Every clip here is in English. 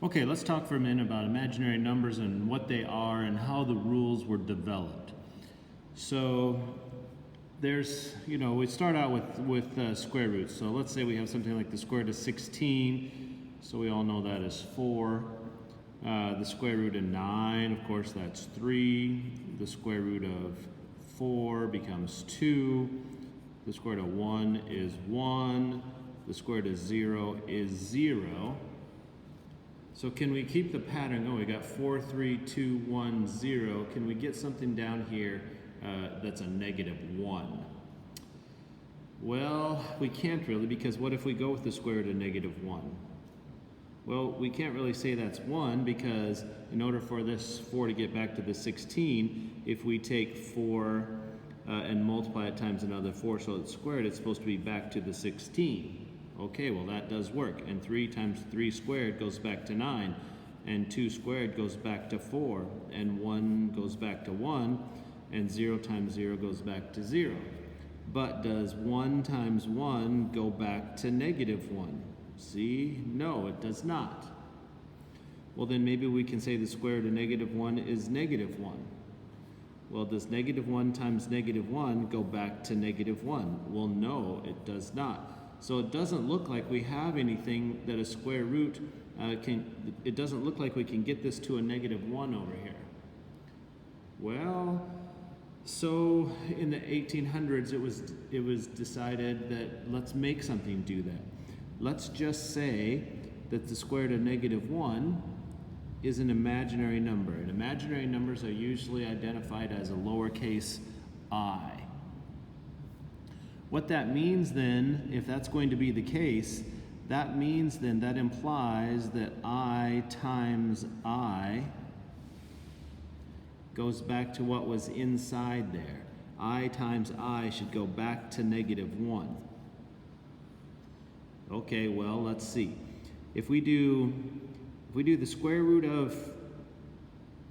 Okay, let's talk for a minute about imaginary numbers and what they are and how the rules were developed. So we start out with square roots. So let's say we have something like the square root of 16. So we all know that is 4. The square root of 9, of course, that's 3. The square root of 4 becomes 2. The square root of 1 is 1. The square root of 0 is 0. So can we keep the pattern going? We got 4, 3, 2, 1, 0. Can we get something down here that's a negative 1? Well, we can't really, because what if we go with the square root of negative 1? Well, we can't really say that's 1, because in order for this 4 to get back to the 16, if we take 4 and multiply it times another 4 so it's squared, it's supposed to be back to the 16. Okay, well that does work. And 3 times 3 squared goes back to 9. And 2 squared goes back to 4. And 1 goes back to 1. And 0 times 0 goes back to 0. But does 1 times 1 go back to negative 1? See? No, it does not. Well, then maybe we can say the square root of negative 1 is negative 1. Well, does negative 1 times negative 1 go back to negative 1? Well, no, it does not. So it doesn't look like we have anything that a square root it doesn't look like we can get this to a negative 1 over here. Well, so in the 1800s it was decided that let's make something do that. Let's just say that the square root of negative 1 is an imaginary number. And imaginary numbers are usually identified as a lowercase I. What that means then, if that's going to be the case, that means then that implies that I times I goes back to what was inside there. I times I should go back to negative 1. Okay, well, let's see. If we do the square root of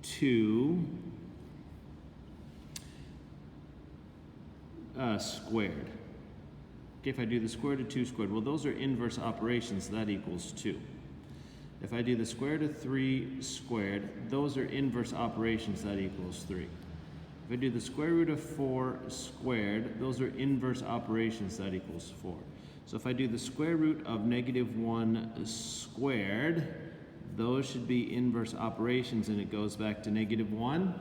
2 squared. Okay, if I do the square root of 2 squared, well, those are inverse operations, so that equals 2. If I do the square root of 3 squared, those are inverse operations, that equals 3. If I do the square root of 4 squared, those are inverse operations, that equals 4. So if I do the square root of negative 1 squared, those should be inverse operations, and it goes back to negative 1.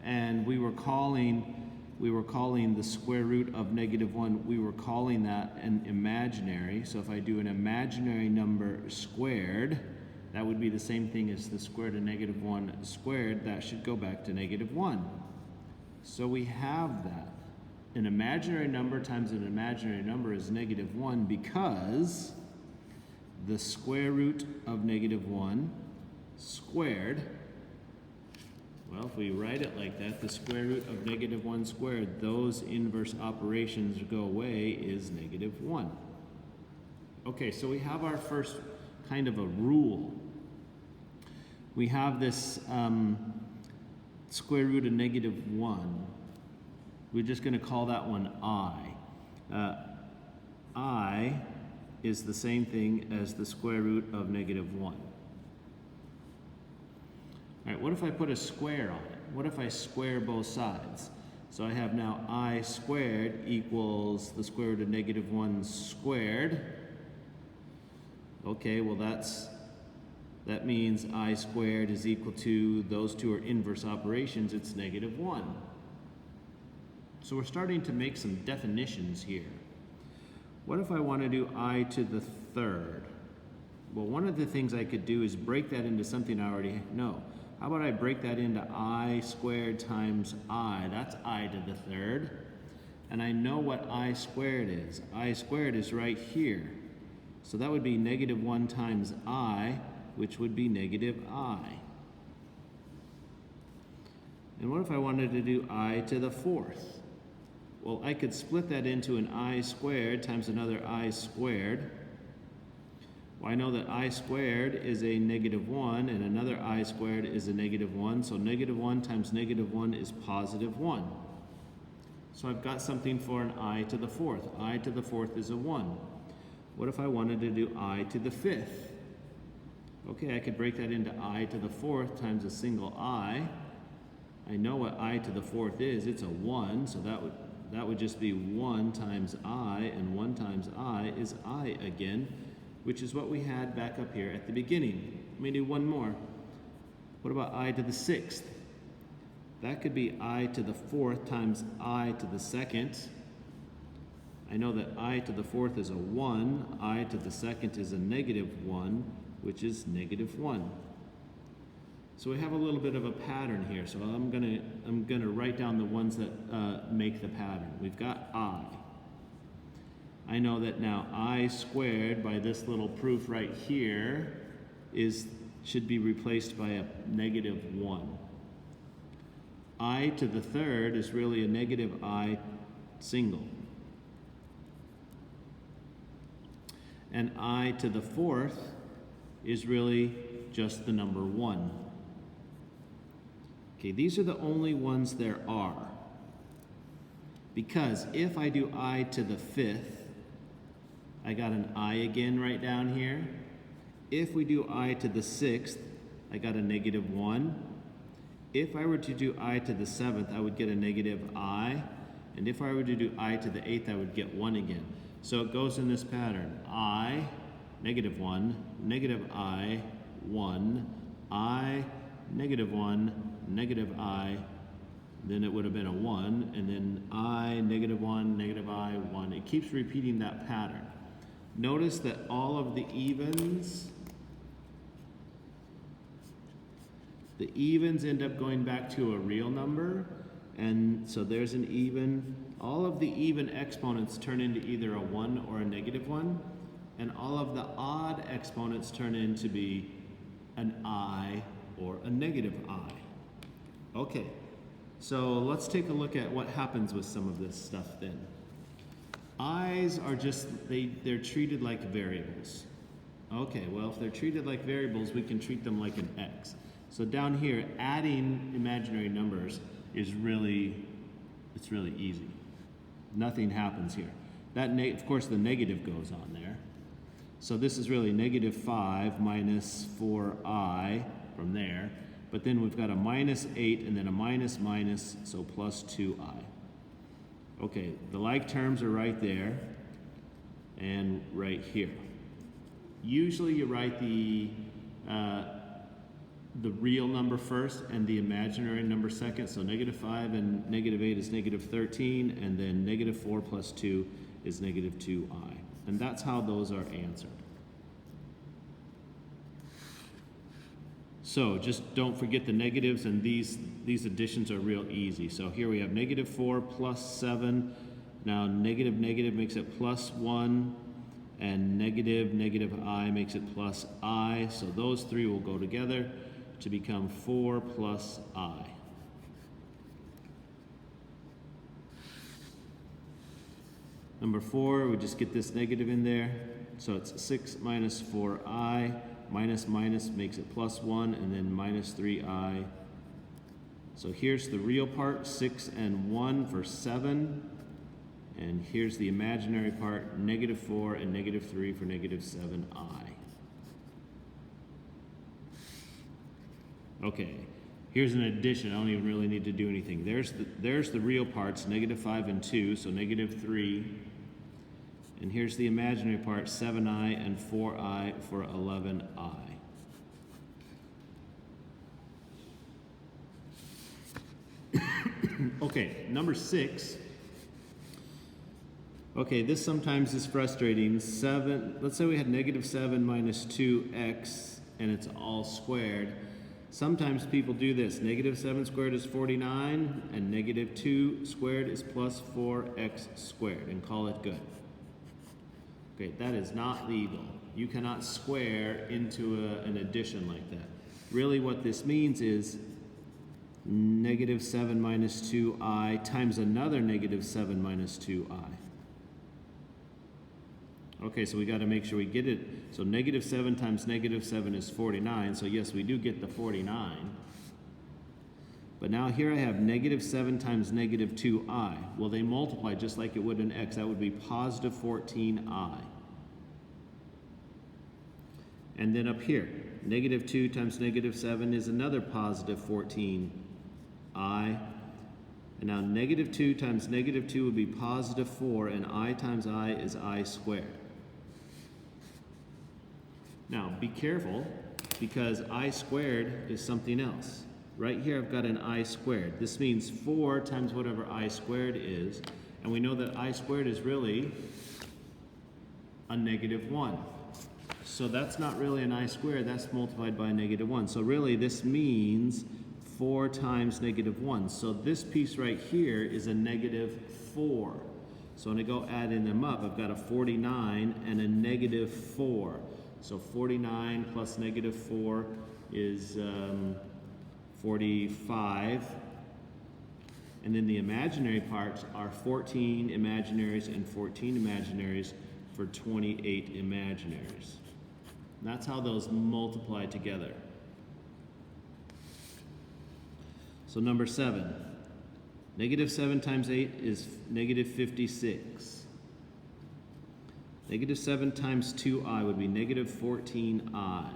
And we were calling the square root of negative 1, we were calling that an imaginary. So if I do an imaginary number squared, that would be the same thing as the square root of negative 1 squared. That should go back to negative 1. So we have that. An imaginary number times an imaginary number is negative 1, because the square root of negative 1 squared, well, if we write it like that, the square root of negative 1 squared, those inverse operations go away, is negative 1. Okay, so we have our first kind of a rule. We have this square root of negative 1. We're just going to call that one I. I is the same thing as the square root of negative 1. All right, what if I put a square on it? What if I square both sides? So I have now I squared equals the square root of negative 1 squared. Okay, well that means I squared is equal to, those two are inverse operations, it's negative 1. So we're starting to make some definitions here. What if I want to do I to the third? Well, one of the things I could do is break that into something I already know. How about I break that into I squared times I? That's I to the third. And I know what I squared is. I squared is right here. So that would be negative 1 times I, which would be negative I. And what if I wanted to do I to the fourth? Well, I could split that into an I squared times another I squared. Well, I know that I squared is a negative 1, and another I squared is a negative 1, so negative 1 times negative 1 is positive 1. So I've got something for an I to the fourth. I to the fourth is a 1. What if I wanted to do I to the fifth? Okay, I could break that into I to the fourth times a single I. I know what I to the fourth is. It's a 1, so that would just be 1 times I, and 1 times I is I again, which is what we had back up here at the beginning. Let me do one more. What about I to the sixth? That could be I to the fourth times I to the second. I know that I to the fourth is a 1, I to the second is a -1, which is -1. So we have a little bit of a pattern here. So I'm gonna write down the ones that make the pattern. We've got I. I know that now I squared by this little proof right here should be replaced by a -1. I to the third is really a -I single. And I to the fourth is really just the number 1. Okay, these are the only ones there are. Because if I do I to the fifth, I got an I again right down here. If we do I to the sixth, I got a -1. If I were to do I to the seventh, I would get a -I. And if I were to do I to the eighth, I would get 1 again. So it goes in this pattern. I, -1, -I, 1, I, -1, -I, then it would have been a 1, and then I, -1, -I, 1. It keeps repeating that pattern. Notice that all of the evens end up going back to a real number, and so there's an even. All of the even exponents turn into either a 1 or a -1, and all of the odd exponents turn into be an I or a -I. Okay, so let's take a look at what happens with some of this stuff then. I's are just, they're treated like variables. Okay, well, if they're treated like variables, we can treat them like an X. So down here, adding imaginary numbers is really easy. Nothing happens here. Of course, the negative goes on there. So this is really -5 minus 4i from there. But then we've got a -8 and then a minus, so plus 2i. Okay, the like terms are right there and right here. Usually you write the real number first and the imaginary number second. So -5 and -8 is -13, and then -4 plus 2 is -2i. And that's how those are answered. So just don't forget the negatives, and these additions are real easy. So here we have -4 plus 7. Now negative makes it plus 1, and negative I makes it plus I. So those three will go together to become 4 plus I. Number 4, we just get this negative in there. So it's 6 minus 4i. Minus makes it plus 1, and then minus 3i. So here's the real part, 6 and 1 for 7. And here's the imaginary part, -4 and -3 for -7i. Okay, here's an addition. I don't even really need to do anything. There's the real parts, -5 and 2, so -3. And here's the imaginary part, 7i and 4i for 11i. Okay, number 6. Okay, this sometimes is frustrating. 7, let's say we had -7 minus 2x and it's all squared. Sometimes people do this. -7 squared is 49 and -2 squared is plus 4x squared, and call it good. Okay, that is not legal. You cannot square into an addition like that. Really what this means is -7 minus 2i times another -7 minus 2i. Okay, so we got to make sure we get it. So -7 times -7 is 49. So yes, we do get the 49. But now here I have -7 times -2i. Well, they multiply just like it would in x. That would be positive 14i. And then up here, Negative 2 times negative 7 is another positive 14i. And now negative 2 times negative 2 would be positive 4, and I times I is I squared. Now, be careful, because I squared is something else. Right here I've got an I squared. This means 4 times whatever I squared is, and we know that I squared is really a negative 1. So that's not really an I squared, that's multiplied by a negative 1. So really this means 4 times negative 1. So this piece right here is a negative 4. So when I go adding them up, I've got a 49 and a negative 4. So 49 plus negative 4 is 45. And then the imaginary parts are 14 imaginaries and 14 imaginaries for 28 imaginaries. And that's how those multiply together. So number 7. Negative 7 times 8 is negative 56. Negative 7 times 2i would be negative 14i.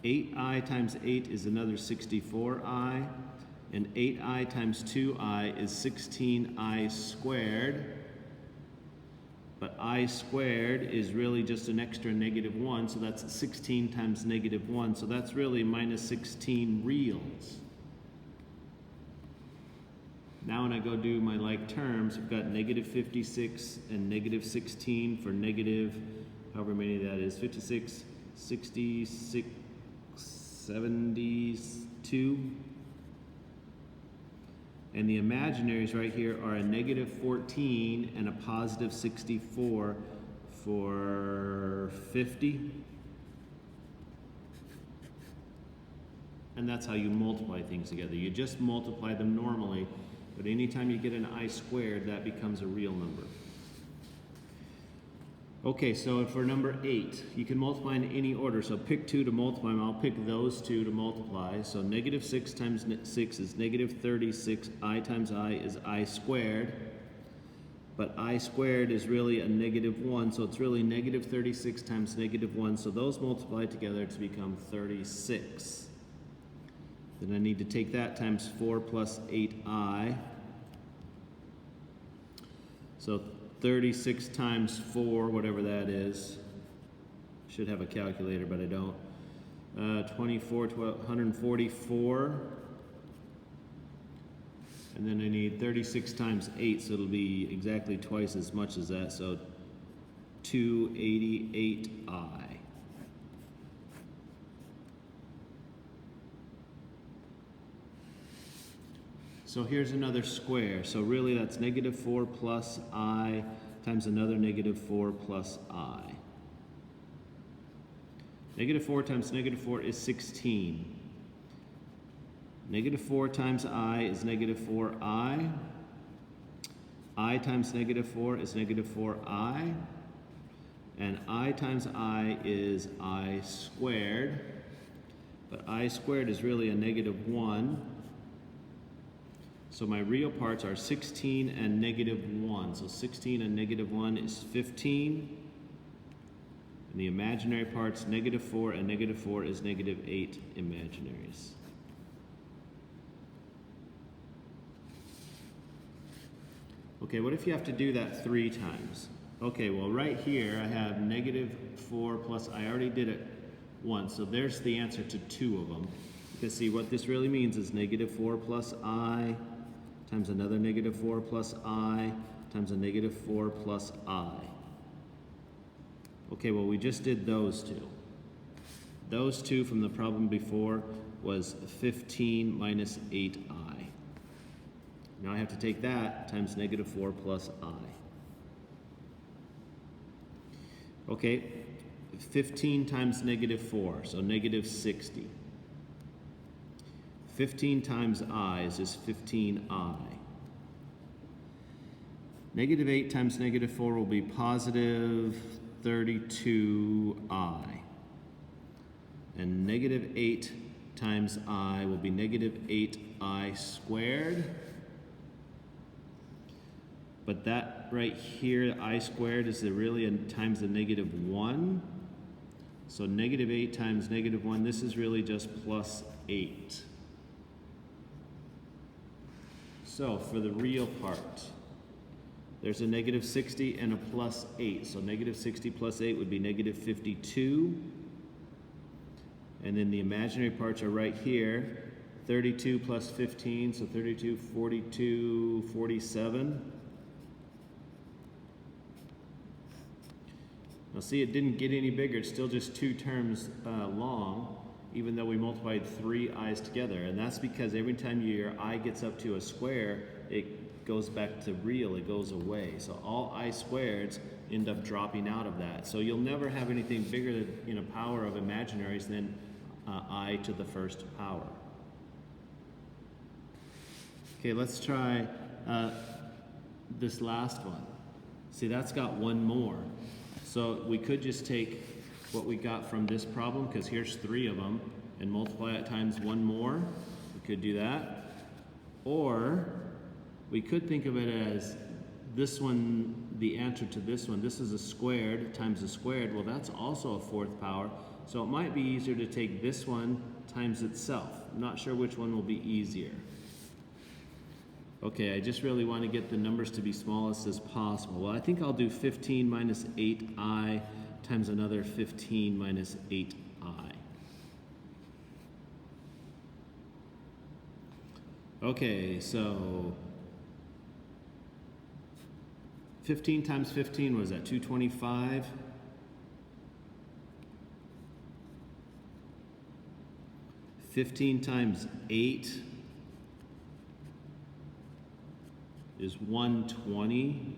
8i times 8 is another 64i. And 8i times 2i is 16i squared. But I squared is really just an extra negative 1, so that's 16 times negative 1. So that's really minus 16 reals. Now when I go do my like terms, I've got negative 56 and negative 16 for negative, however many that is, 56, 66, 72. And the imaginaries right here are a negative 14 and a positive 64 for 50. And that's how you multiply things together. You just multiply them normally. But anytime you get an I squared, that becomes a real number. Okay, so for number 8, you can multiply in any order. So pick 2 to multiply them. I'll pick those 2 to multiply. So negative 6 times 6 is negative 36. I times I is I squared. But I squared is really a negative 1. So it's really negative 36 times negative 1. So those multiply together to become 36. Then I need to take that times 4 plus 8i. So 36 times 4, whatever that is. Should have a calculator, but I don't. 24, 144. And then I need 36 times 8, so it'll be exactly twice as much as that. So 288i. So here's another square. So really that's negative 4 plus I times another negative 4 plus I. Negative 4 times negative 4 is 16. Negative 4 times I is negative 4i. I times negative 4 is negative 4i. And I times I is I squared. But I squared is really a negative 1. So my real parts are 16 and negative 1. So 16 and negative 1 is 15. And the imaginary parts, negative 4 and negative 4 is negative 8 imaginaries. Okay, what if you have to do that 3 times? Okay, well right here I have negative 4 plus, I already did it once, so there's the answer to 2 of them. Because see, what this really means is negative 4 plus I times another negative 4 plus I times a negative 4 plus I. Okay, well we just did those 2. Those 2 from the problem before was 15 minus 8I. Now I have to take that times negative 4 plus I. Okay, 15 times negative 4, so negative 60. 15 times I is just 15I. Negative 8 times negative 4 will be positive 32I. And negative 8 times I will be negative 8I squared. But that right here, I squared, is really times the negative 1. So negative 8 times negative 1, this is really just plus 8. So for the real part, there's a negative 60 and a plus 8. So negative 60 plus 8 would be negative 52. And then the imaginary parts are right here. 32 plus 15, so 32, 42, 47. Now see, it didn't get any bigger. It's still just 2 terms long, even though we multiplied 3 i's together. And that's because every time your I gets up to a square, it goes back to real, it goes away. So all I squareds end up dropping out of that. So you'll never have anything bigger in a power of imaginaries than I to the first power. Okay, let's try this last one. See, that's got one more. So we could just take what we got from this problem, because here's 3 of them, and multiply it times 1 more. We could do that. Or we could think of it as this one, the answer to this one. This is a squared times a squared. Well, that's also a 4th power. So it might be easier to take this one times itself. I'm not sure which one will be easier. Okay, I just really want to get the numbers to be smallest as possible. Well, I think I'll do 15 minus 8i times another 15 minus 8i. Okay, so 15 times 15 was that 225? 15 times 8 is 120.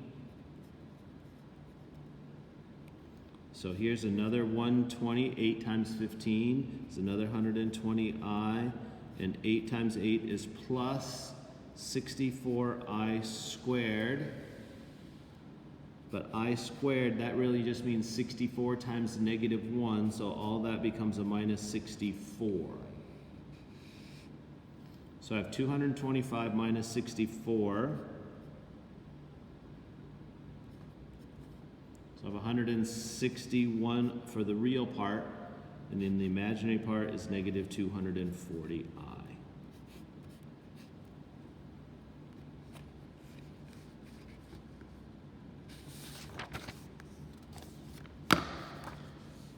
So here's another 120. 8 times 15 is another 120i. And 8 times 8 is plus 64i squared. But I squared, that really just means 64 times negative 1. So all that becomes a minus 64. So I have 225 minus 64. So I have 161 for the real part, and then the imaginary part is negative 240i.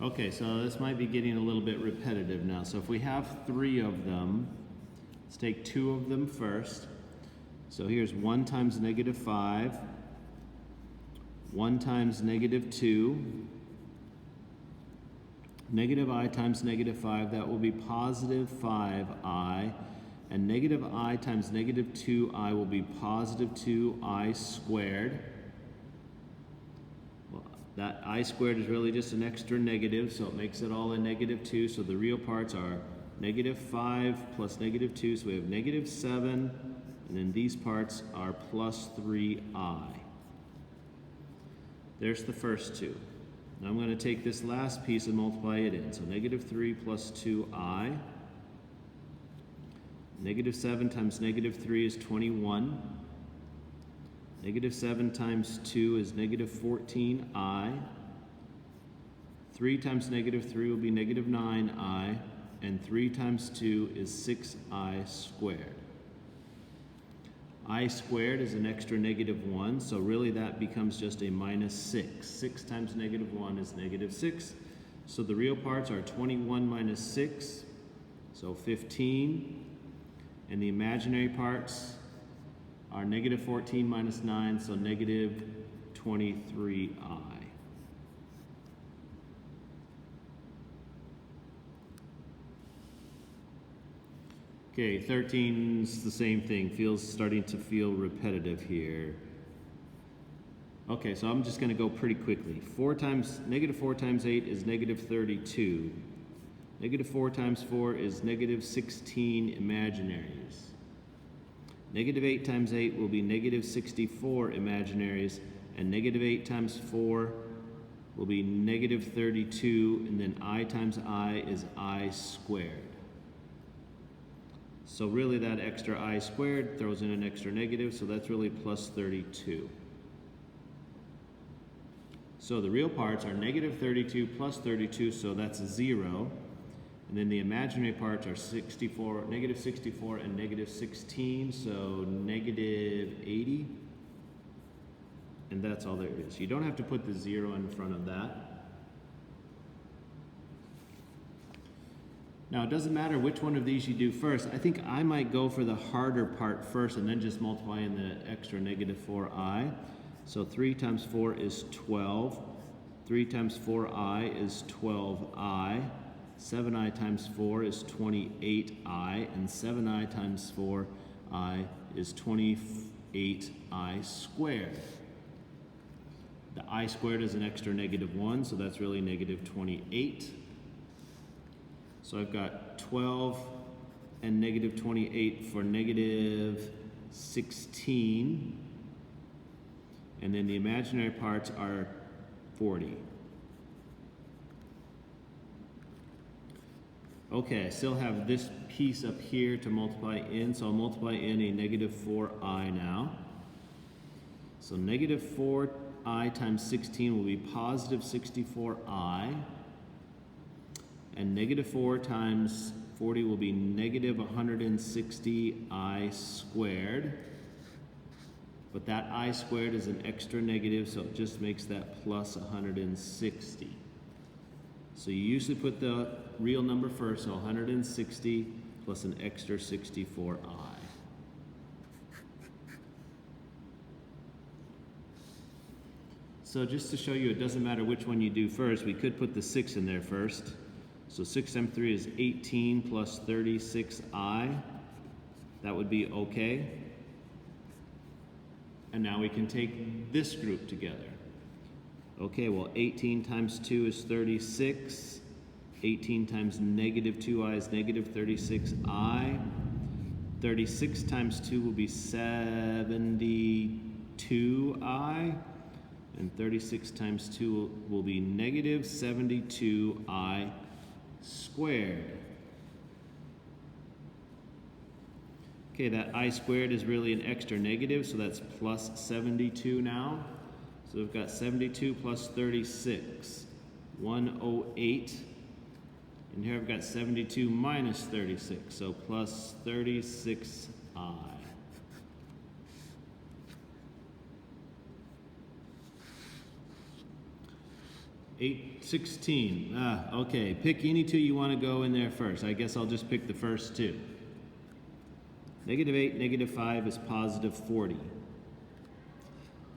Okay, so this might be getting a little bit repetitive now. So if we have 3 of them, let's take 2 of them first. So here's 1 times negative 5. 1 times negative 2, negative I times negative 5, that will be positive 5i, and negative I times negative 2i will be positive 2i squared. Well, that I squared is really just an extra negative, so it makes it all a negative 2, so the real parts are negative 5 plus negative 2, so we have negative 7, and then these parts are plus 3i. There's the first 2. Now I'm going to take this last piece and multiply it in. So negative 3 plus 2i. Negative 7 times negative 3 is 21. Negative 7 times 2 is negative 14i. 3 times negative 3 will be negative 9i. And 3 times 2 is 6i squared. I squared is an extra negative 1, so really that becomes just a minus 6. 6 times negative 1 is negative 6. So the real parts are 21 minus 6, so 15. And the imaginary parts are negative 14 minus 9, so negative 23i. Okay, 13's the same thing, starting to feel repetitive here. Okay, so I'm just going to go pretty quickly. Negative 4 times 8 is negative 32. Negative 4 times 4 is negative 16 imaginaries. Negative 8 times 8 will be negative 64 imaginaries, and negative 8 times 4 will be negative 32, and then I times I is I squared. So really that extra I squared throws in an extra negative, so that's really plus 32. So the real parts are negative 32 plus 32, so that's 0. And then the imaginary parts are 64, negative 64 and negative 16, so negative 80. And that's all there is. You don't have to put the 0 in front of that. Now, it doesn't matter which one of these you do first. I think I might go for the harder part first and then just multiply in the extra negative 4i. So 3 times 4 is 12. 3 times 4i is 12i. 7i times 4 is 28i. And 7i times 4i is 28i squared. The I squared is an extra negative 1, so that's really negative 28. So I've got 12 and negative 28 for negative 16. And then the imaginary parts are 40. Okay, I still have this piece up here to multiply in, so I'll multiply in a negative 4i now. So negative 4i times 16 will be positive 64i. And negative 4 times 40 will be negative 160i squared. But that I squared is an extra negative, so it just makes that plus 160. So you usually put the real number first, so 160 plus an extra 64i. So just to show you it doesn't matter which one you do first, we could put the 6 in there first. So 6 times 3 is 18 plus 36i. That would be okay. And now we can take this group together. Okay, well 18 times 2 is 36. 18 times negative 2i is negative 36i. 36 times 2 will be 72i. And 36 times 2 will be negative 72i squared. Okay, that I squared is really an extra negative, so that's plus 72 now. So we've got 72 plus 36, 108. And here I've got 72 minus 36, so plus 36i. 816. Okay, pick any two you want to go in there first. I guess I'll just pick the first two. Negative 8, negative 5 is positive 40.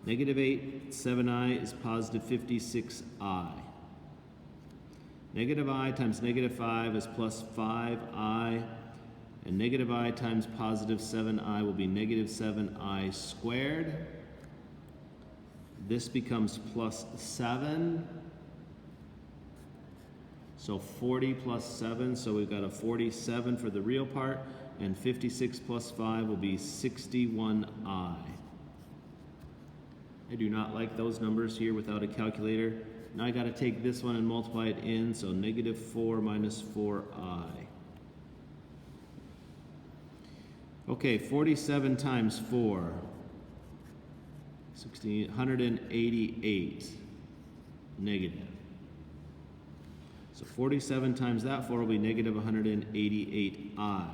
Negative 8, 7i is positive 56i. Negative I times negative 5 is plus 5i. And negative I times positive 7i will be negative 7i squared. This becomes plus 7. So 40 plus 7, so we've got a 47 for the real part, and 56 plus 5 will be 61i. I do not like those numbers here without a calculator. Now I got to take this one and multiply it in, so negative 4 minus 4i. Okay, 47 times 4, 188, negative. So 47 times that 4 will be negative 188i.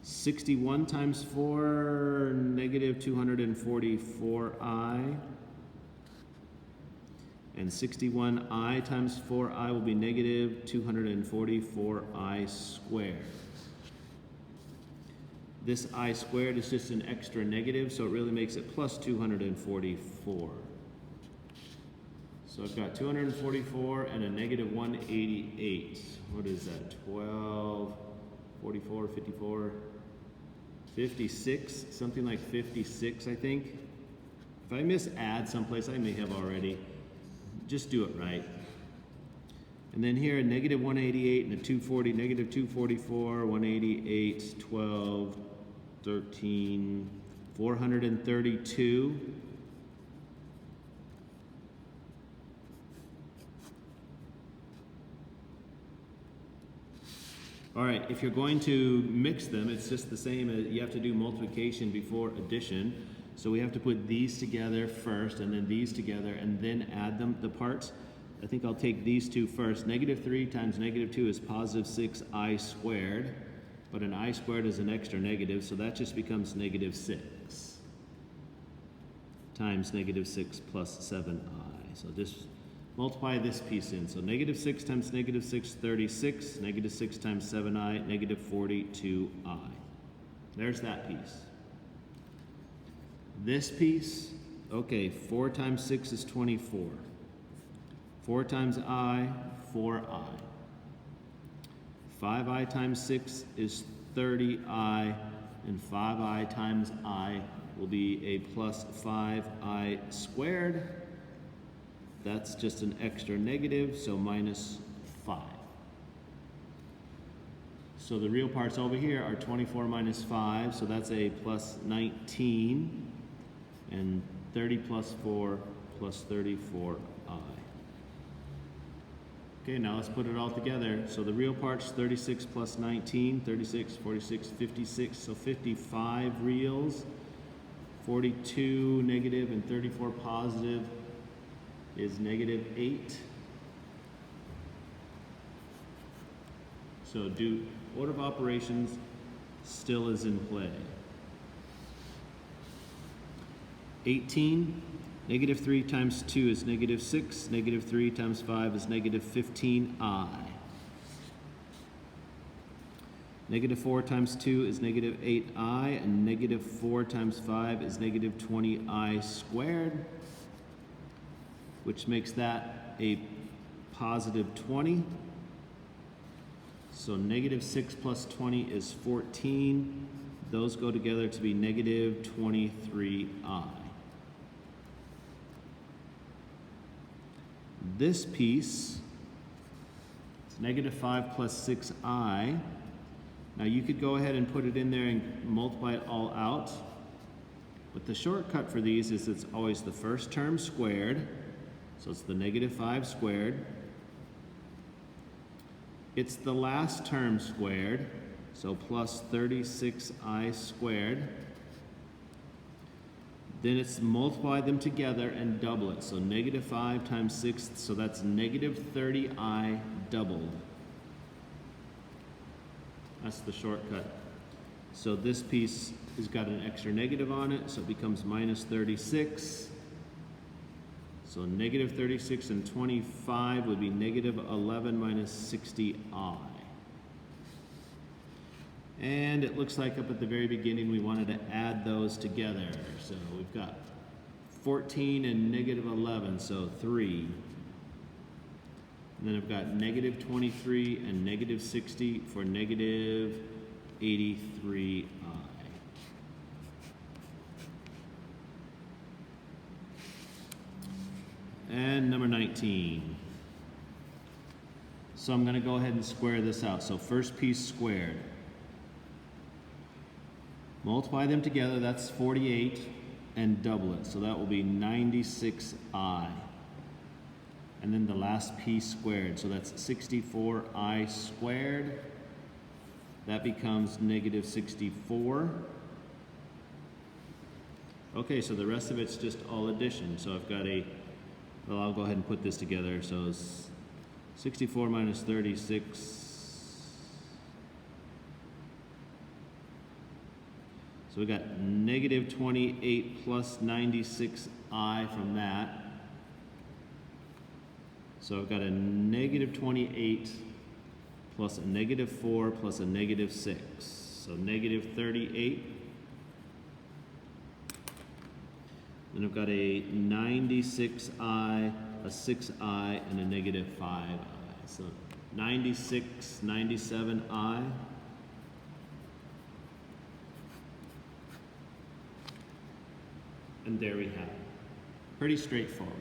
61 times 4, negative 244i. And 61i times 4i will be negative 244i squared. This I squared is just an extra negative, so it really makes it plus 244. So I've got 244 and a negative 188. What is that? 12, 44, 54, 56, something like 56, I think. If I miss add someplace, I may have already. Just do it right. And then here, a negative 188 and a 240, negative 244, 188, 12, 13, 432. All right, if you're going to mix them, it's just the same as you have to do multiplication before addition. So we have to put these together first and then these together and then add them, the parts. I think I'll take these two first. Negative 3 times negative 2 is positive 6i squared, but an I squared is an extra negative, so that just becomes negative 6 times negative 6 plus 7i. So just multiply this piece in. So negative 6 times negative 6, 36. Negative 6 times 7i, negative 42i. There's that piece. This piece, okay, 4 times 6 is 24. 4 times I, 4i. 5i times 6 is 30i, and 5i times I will be a plus 5i squared. That's just an extra negative, so minus 5. So the real parts over here are 24 minus 5, so that's a plus 19, and 30 plus 4 plus 34i. Okay, now let's put it all together. So the real part's 36 plus 19, 36, 46, 56, so 55 reals, 42 negative, and 34 positive is negative 8. So order of operations still is in play. 18, negative 3 times 2 is negative 6. Negative 3 times 5 is negative 15i. Negative 4 times 2 is negative 8i, and negative 4 times 5 is negative 20i squared, which makes that a positive 20. So negative 6 plus 20 is 14. Those go together to be negative 23i. This piece is negative 5 plus 6i. Now you could go ahead and put it in there and multiply it all out. But the shortcut for these is it's always the first term squared. So it's the negative 5 squared. It's the last term squared. So plus 36i squared. Then it's multiply them together and double it. So negative 5 times 6, so that's negative 30i doubled. That's the shortcut. So this piece has got an extra negative on it, so it becomes minus 36. So negative 36 and 25 would be negative 11 minus 60i. And it looks like up at the very beginning we wanted to add those together. So we've got 14 and negative 11, so 3. And then I've got negative 23 and negative 60 for negative 83i. And number 19. So I'm going to go ahead and square this out. So first piece squared. Multiply them together, that's 48, and double it. So that will be 96i. And then the last piece squared, so that's 64i squared. That becomes negative 64. Okay, so the rest of it's just all addition. So I've got well, I'll go ahead and put this together. So it's 64 minus 36. So we got negative 28 plus 96i from that. So I've got a negative 28 plus a negative 4 plus a negative 6. So negative 38. Then I've got a 96i, a 6i, and a negative 5i. So 96, 97i. And there we have it. Pretty straightforward.